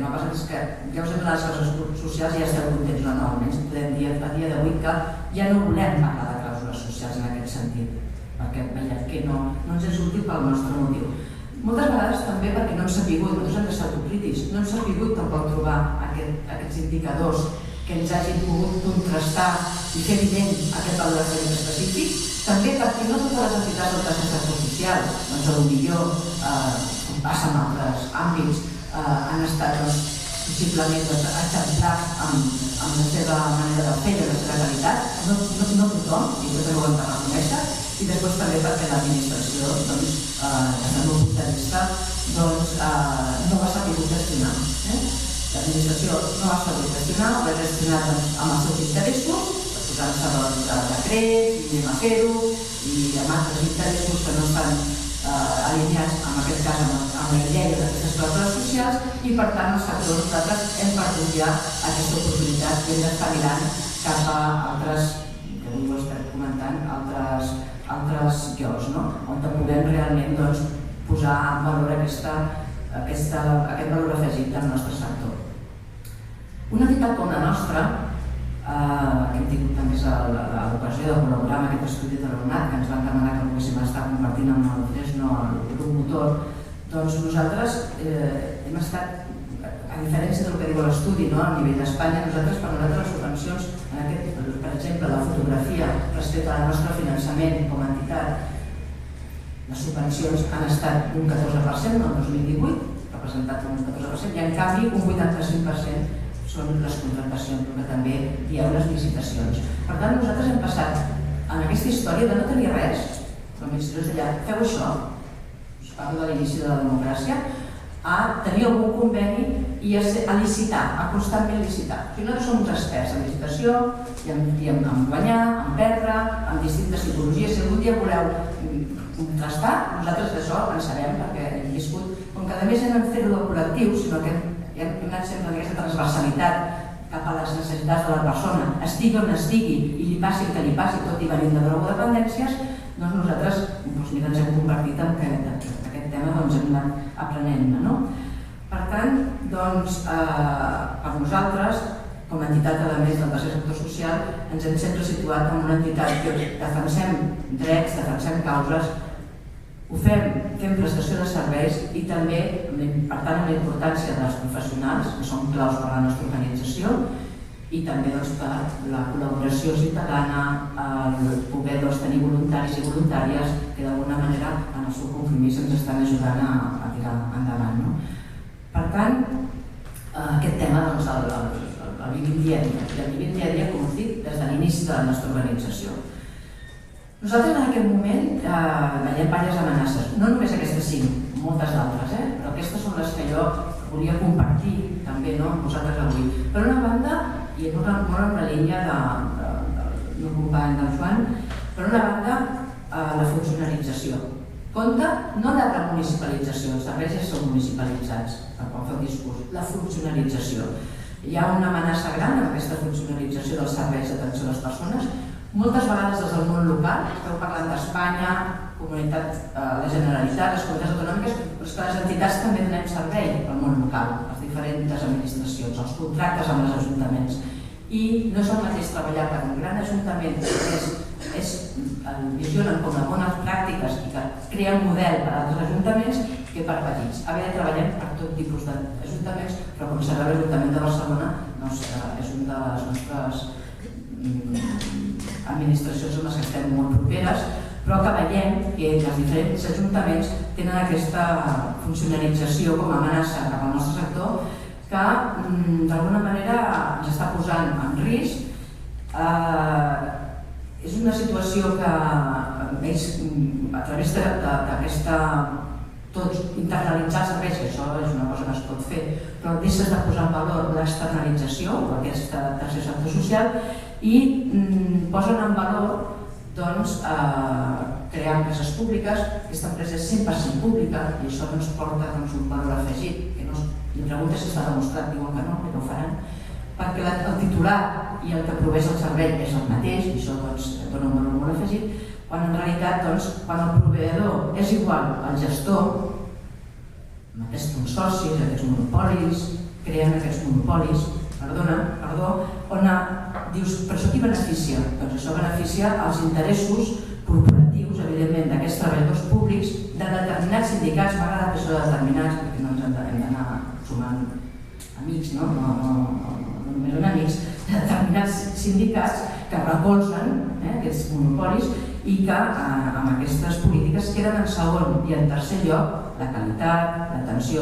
ha passat és que ja us he donat les clàusules socials i ja esteu contents o no, almenys podem dir a dia d'avui que ja no volem parlar de clàusules socials en aquest sentit, perquè veiem que no ens és útil pel nostre motiu. Moltes vegades també perquè no hem sabut, nosaltres hem de ser autocrítics, no hem sabut tampoc trobar aquests indicadors que ens hagin pogut contrastar i fer evident aquest valor afegit específic, també perquè no totes les entitats del tercer sector social, doncs potser com passa en altres àmbits, han estat possiblement exemplars amb la seva manera de fer i la seva qualitat, no tothom, i tot ho hem de reconèixer, i després també perquè l'administració, des del meu punt de vista, no va saber gestionar. L'administració no va saber gestionar, ho ha gestionat amb els seus interessos, posant-se decrets, i anem a fer-ho, i amb altres interessos que no estan alineats, en aquest cas, amb la llei d'aquestes clàusules socials, i per tant els sectors nosaltres hem perdut ja aquesta oportunitat i hem d'estar mirant cap a altres, que avui ho estem comentant, altres llocs, on puguem realment posar en valor aquest valor afegit del nostre sector. Una entitat com la nostra, que hem tingut també l'ocasió de col·laborar amb aquest estudi de l'alumnat que ens van demanar que el poguéssim estar compartint amb el Fresno, el grup motor, doncs nosaltres hem estat, a diferència del que diu l'estudi a nivell d'Espanya, per nosaltres les subvencions, per exemple, la fotografia respecte al nostre finançament com a entitat, les subvencions han estat un 14% el 2018, representat un 14%, i en canvi un 85% són les contractacions, però també dieu les licitacions. Per tant, nosaltres hem passat en aquesta història de no tenir res, l'administració deia, feu això, us parlo de l'inici de la democràcia, a tenir algun conveni i a licitar, a constantment licitar. O sigui, nosaltres som uns experts en licitació, i en guanyar, en perdre, en distintes tipologies. Si algun dia voleu contrastar, nosaltres d'això en sabem perquè hem viscut, com que a més hem de fer-ho del col·lectiu, sinó que hem anat sempre en aquesta transversalitat cap a les necessitats de la persona, estigui on estigui i li passi el que li passi, tot i venint de drogodependències, doncs nosaltres ens hem convertit en que aquest tema hem anat aprenent-ne. Per tant, per nosaltres, com a entitat a més del tercer sector social, ens hem sempre situat com una entitat que defensem drets, defensem causes, ho fem prestació de serveis i també, per tant, amb la importància dels professionals, que són claus per a la nostra organització, i també per la col·laboració ciutadana, el poder tenir voluntaris i voluntàries que d'alguna manera en el seu compromís ens estan ajudant a tirar endavant. Per tant, aquest tema, el vivim dia a dia, i el vivim dia a dia, com us dic, des de l'inici de la nostra organització. Nosaltres en aquest moment veiem diverses amenaces, no només aquestes 5, moltes d'altres, però aquestes són les que jo volia compartir també amb vosaltres avui. Per una banda, i molt en la línia del meu company del Joan, per una banda la funcionalització. Compte no la remunicipalització, els serveis ja són municipalitzats, per quan fa el discurs, la funcionalització. Hi ha una amenaça gran amb aquesta funcionalització dels serveis d'atenció a les persones. Moltes vegades des del món local, esteu parlant d'Espanya, la Generalitat, les comunitats autonòmiques, però és que les entitats també donem servei al món local, les diferents administracions, els contractes amb els ajuntaments. I no és el mateix treballar per un gran ajuntament que el visionen com a bones pràctiques i que crea un model per a altres ajuntaments que per petits. A veure, treballem per tot tipus d'ajuntaments, però com sabeu, l'Ajuntament de Barcelona és una de les nostres administracions en les que estem molt properes, però que veiem que els diferents ajuntaments tenen aquesta funcionalització com a amenaça cap al nostre sector que d'alguna manera ens està posant en risc. És una situació que ells, a través d'aquesta internalitzar serveis, que això és una cosa que es pot fer, però deixes de posar en valor l'externalització o aquest tercer sector social i posen en valor crear empreses públiques. Aquesta empresa és 100% pública i això ens porta un valor afegit, que no li preguntes si està demostrat, diuen que no, però ho faran, perquè el titular i el que proveix el servei és el mateix i això dona un valor molt afegit, quan en realitat quan el proveïdor és igual al gestor, amb aquests consorcis, aquests monopolis, creen aquests monopolis, on dius, però això qui beneficia? Doncs això beneficia els interessos corporatius, evidentment, d'aquests treballadors públics, de determinats sindicats, m'agrada que això de determinats, perquè no ens hem d'anar sumant amics, no només són amics, de determinats sindicats que recolzen aquests monopolis i que amb aquestes polítiques queden en segon i en tercer lloc la qualitat, l'atenció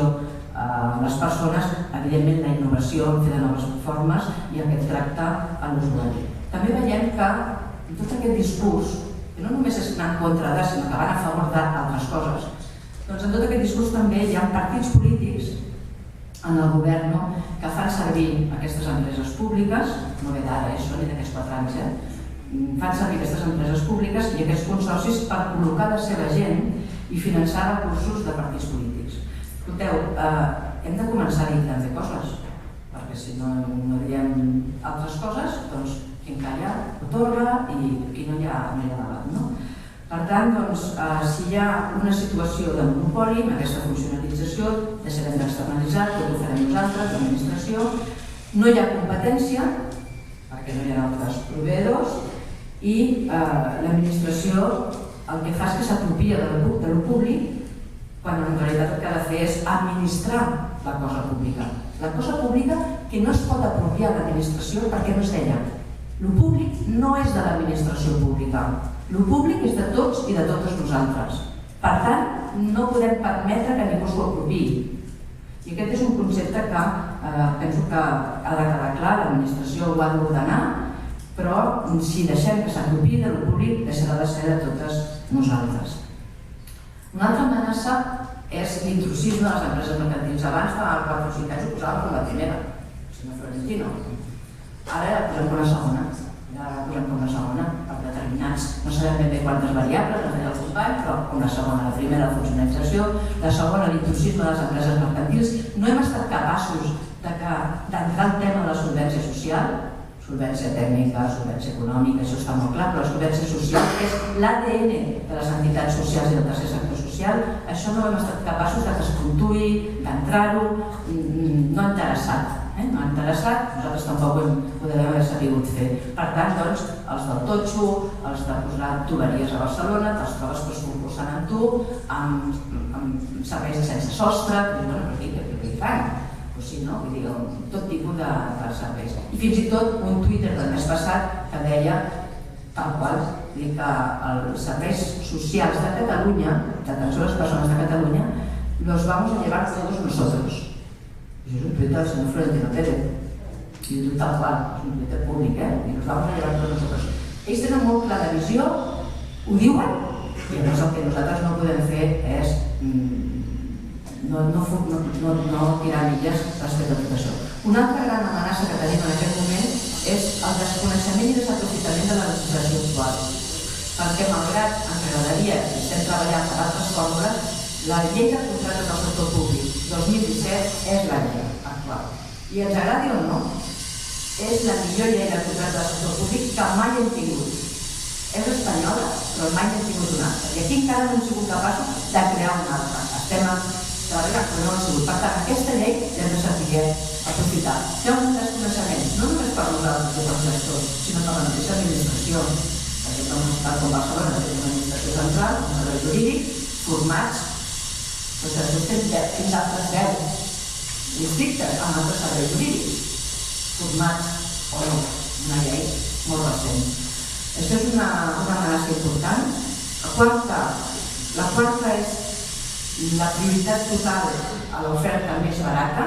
a les persones, evidentment la innovació, fer de noves formes i aquest tracte a l'usuari. També veiem que tot aquest discurs, que no només és anar en contra de, sinó que van a favor d'altres coses, doncs en tot aquest discurs també hi ha partits polítics en el govern que fan servir aquestes empreses públiques, no ve d'ara, això ni d'aquests 4 anys, fan servir aquestes empreses públiques i aquests consorcis per col·locar la seva gent i finançar recursos de partits polítics. Escolteu, hem de començar a dir també coses, perquè si no diem altres coses, doncs qui calla otorga i aquí no hi ha debat, no? Per tant, si hi ha una situació de monopoli amb aquesta funcionalització, deixarem d'externalitzar, tot ho farem nosaltres, l'administració, no hi ha competència, perquè no hi ha altres proveïdors, i l'administració el que fa és que s'apropia de lo públic quan en realitat el que ha de fer és administrar la cosa pública. La cosa pública que no es pot apropiar l'administració perquè no és d'ella. Lo públic no és de l'administració pública. Lo públic és de tots i de totes nosaltres. Per tant, no podem permetre que ningú s'ho apropiï. I aquest és un concepte que penso que ha de quedar clar, l'administració ho ha d'ordenar, però si deixem que s'apropiï de lo públic, deixarà de ser de totes nosaltres. Una altra amenaça és l'intrusisme de les empreses mercantils. Abans, fa 4 o 5 anys, ho posàvem com la primera, el senyor Florentino. Ara la posem com la segona. Per determinats, no sabem ben bé quantes variables, no sé el company, però com la segona. La primera, la funcionalització, la segona, l'intrusisme de les empreses mercantils. No hem estat capaços d'entrar al tema de la solvència social, solvència tècnica, solvència econòmica, això està molt clar, però la solvència social és l'ADN de les entitats socials i del tercer sector social. Això no hem estat capaços que es puntuï, d'entrar-ho, no ha interessat. Nosaltres tampoc ho devem haver sabut fer. Per tant, doncs, els del totxo, els de posar tuberies a Barcelona, te'ls trobes concursant amb tu, amb serveis sense sostre, que hi fan? Tot tipus de serveis. I fins i tot un Twitter del mes passat que deia tal qual, que els serveis socials de Catalunya, d'atenció a les persones de Catalunya, los vamos a llevar todos nosotros. Això és un Twitter del senyor Florentino Pérez. I diu tal qual, és un Twitter públic, i los vamos a llevar todos nosotros. Ells tenen molt clara visió, ho diuen, i llavors el que nosaltres no podem fer és no tirar milles respecte a tot això. Una altra gran amenaça que tenim en aquest moment és el desconeixement i desaprofitament de la legislació actual. perquè malgrat ens agradaria i estem treballant per altres fórmules, la llei de contractes del sector públic 2017 és la llei actual. I ens agradi o no, és la millor llei de contractes del sector públic que mai hem tingut. És espanyola, però mai n'hem tingut una altra. I aquí encara no hem sigut capaços de crear una altra. Estem treballant, però no ho hem sigut. Per tant, aquesta llei l'hem de saber aprofitar. Té un desconeixement, no només per nosaltres i pels gestors, sinó per la mateixa administració. Per exemple, un estat com Barcelona té una administració central, un servei jurídic, formats, doncs estem fins a altres 10 districtes amb altres serveis jurídics, formats o no, una llei molt recent. Això és una amenaça important. La quarta és la prioritat total a l'oferta més barata,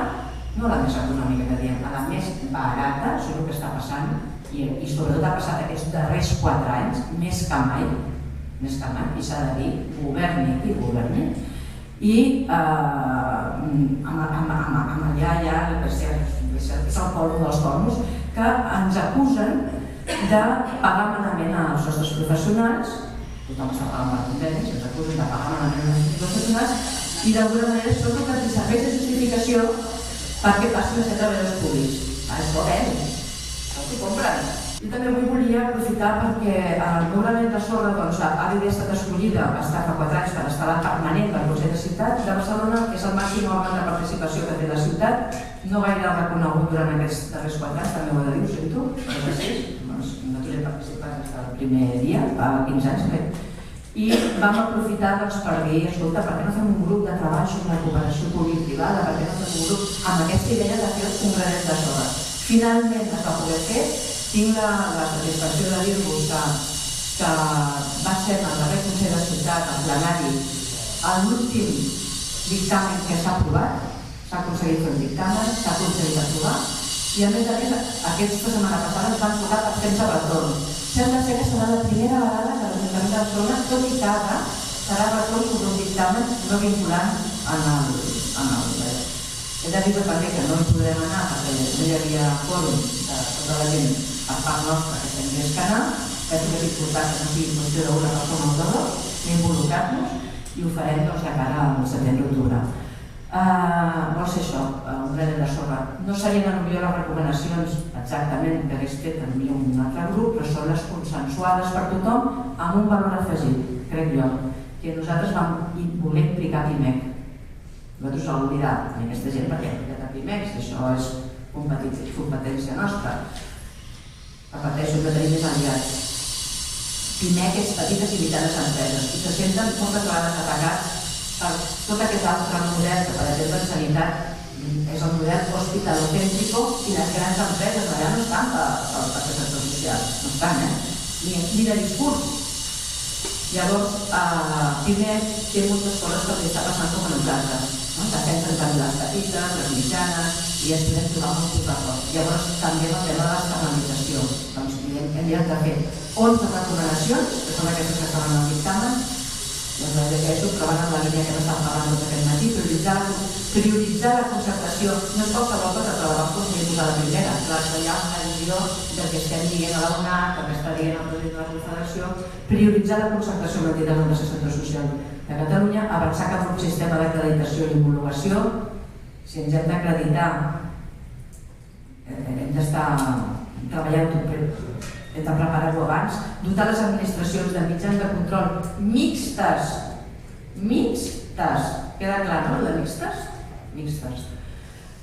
no la més econòmica que diem, a la més barata, això és el que està passant, i sobretot ha passat aquests darrers 4 anys, més que mai, i s'ha de dir, governi qui governi, i amb allà ja és el colmo dels colmos, que ens acusen de pagar malament als nostres professionals, tothom està pagant per convenis, ens acusen de pagar malament als nostres professionals, i d'alguna manera això és el que ens serveix de justificació perquè passin a ser treballadors públics. Això ven, això s'ho compren. Jo també avui volia aprofitar perquè el meu granet de sorra ha d'haver estat escollida, va estar fa 4 anys per estar permanent del Consell de Ciutat de Barcelona, que és el màxim òrgan de participació que té la ciutat, no gaire reconegut durant aquests darrers 4 anys, també ho he de dir, ho sento, però nosaltres hem participat des del primer dia, fa 15 anys, i vam aprofitar per dir, escolta, per què no fem un grup de treball sobre la cooperació públic-privada, per què no fem un grup amb aquesta idea de fer un granet de sorra. Finalment es va poder fer. Tinc la satisfacció de dir-vos que va ser el darrer Consell de Ciutat, el plenari, l'últim dictamen que s'ha aprovat, s'ha aconseguit fer un dictamen, s'ha aconseguit aprovar, i a més, aquesta setmana passada es van tocar per temps de retorn. Sembla ser que serà la primera vegada que l'Ajuntament de Barcelona, tot i que ara, farà retorn sobre un dictamen no vinculant en el He de dir també que no hi podrem anar perquè no hi havia fòrum de tota la gent per part nostra que tindries que anar. Penso que és important que no sigui qüestió d'una persona o de dos, involucrar-nos, i ho farem de cara al setembre-octubre. Vol ser això, un granet de sorra. No serien potser les recomanacions exactament que hagués fet en un altre grup, però són les consensuades per tothom amb un valor afegit, crec jo, que nosaltres vam voler implicar PIMEC. Nosaltres ho dirà a aquesta gent perquè hem de PIMEC, si això és competència nostra. Repeteixo que tenim més aliats. PIMEC és petites i mitjanes empreses i se senten moltes vegades atacats per tot aquest altre model que, per exemple, en sanitat és el model hospitalocèntrico i les grans empreses allà no estan pel sector social, no estan, ni de discurs. Llavors, PIMEC té moltes coses que li està passant com a nosaltres. Defensen tant les petites, les mitjanes, i es podem trobar molts d'acord. Llavors, també el tema de l'externalització. Doncs hem de fer 11 recomanacions, que són aquestes que estaven al dictamen, les llegeixo, però van en la línia que no estàvem parlant tot aquest matí, prioritzar la concertació. No és qualsevol cosa, però la vam construir posar la primera. Clar, que hi ha una visió del que estem dient a la UNAC, també està dient el president de la Confederació, prioritzar la concertació amb l'entitat del tercer sector social de Catalunya, avançar cap a un sistema d'acreditació i homologació. Si ens hem d'acreditar, hem d'estar treballant tot hem de preparar-ho abans, dotar les administracions de mitjans de control mixtes, queda clar, no, de mixtes,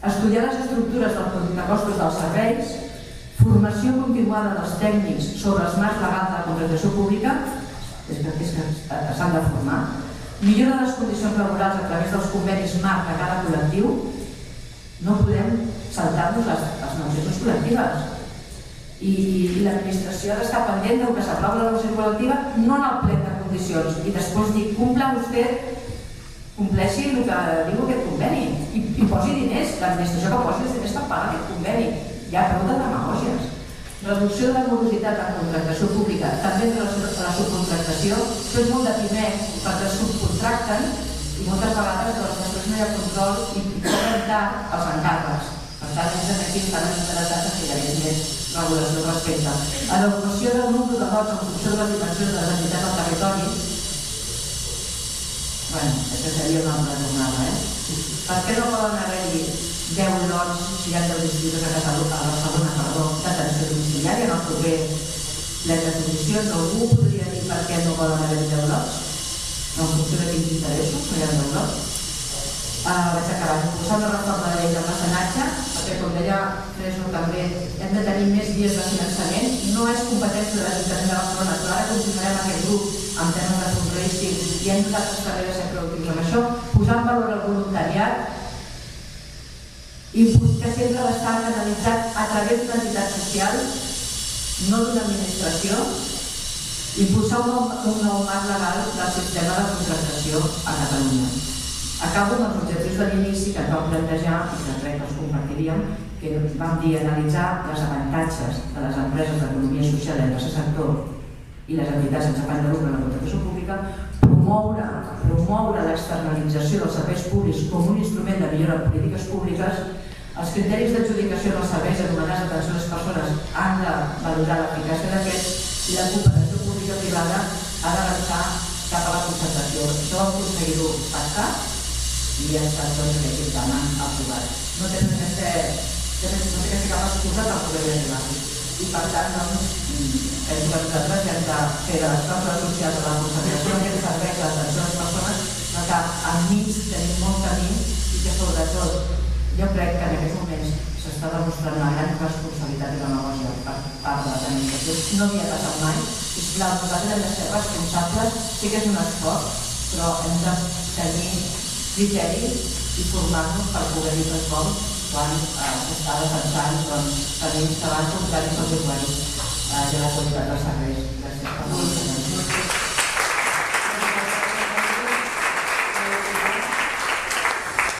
estudiar les estructures de costos dels serveis, formació continuada dels tècnics sobre els marcs legals de la contractació pública, és que s'han de formar, millora de les condicions laborals a través dels convenis marc de cada col·lectiu. No podem saltar-nos les negociacions col·lectives. I l'administració ha d'estar pendent del que s'aprova la negociació col·lectiva, no en el plec de condicions, i després dir, compleixi el que diu aquest conveni i posi diners, l'administració que posi els diners per pagar aquest conveni. Hi ha prou de demagògies. Reducció de la morositat en contractació pública, també en relació a la subcontractació, és molt de PIMEC perquè es subcontracten i moltes vegades després no hi ha control i cobren tard els encàrrecs. Per estan aquí estan interessats que hi hagués més regulació al respecte. A l'ocupació del número de lots en funció de les dimensions de les entitats del territori, això seria una altra jornada, Per què no poden haver-hi 10 lots si hi ha 10 districtes a Barcelona, d'atenció domiciliària en el proper ple de condicions? Algú podria dir per què no poden haver-hi 10 lots? En funció de quins interessos no hi ha 10 lots? Vaig acabar. Impulsar una reforma de la llei del mecenatge, perquè, com deia Fresno també, hem de tenir més vies de finançament. No és competència de l'Ajuntament de Barcelona, però ara continuarem aquest grup en temes de fundraising i hem nosaltres també de ser proactius en això. Posar en valor el voluntariat, que sempre ha d'estar canalitzat a través d'una entitat social, no d'una administració. Impulsar un nou marc legal del sistema de contractació a Catalunya. Acabo amb els objectius de l'inici que ens vam plantejar i que crec que els compartiríem, que vam dir analitzar els avantatges de les empreses d'economia social del tercer sector i les entitats sense afany de lucre en la contractació pública, promoure l'externalització dels serveis públics com un instrument de millora de polítiques públiques. Els criteris d'adjudicació dels serveis anomenats d'atenció a les persones han de valorar l'eficàcia d'aquests i la cooperació pública-privada ha d'avançar cap a la concentració. Això ho aconseguir-ho pactar i ha estat aquest dictamen aprovat. No té que ser cap excusa per poder arribar-hi. I per tant, penso que nosaltres hem de fer de les clàusules socials de la concentració d'aquests serveis d'atenció a les persones, però que enmig tenim molt camí i que sobretot jo crec que en aquests moments s'està demostrant una gran responsabilitat i demagògia per part de les administracions. No havia passat mai. Sisplau, nosaltres hem de ser responsables, sí que és un esforç, però hem de tenir criteri i formar-nos per poder dir quelcom quan s'està defensant camins que van contraris als usuaris de la qualitat dels serveis. Gràcies per la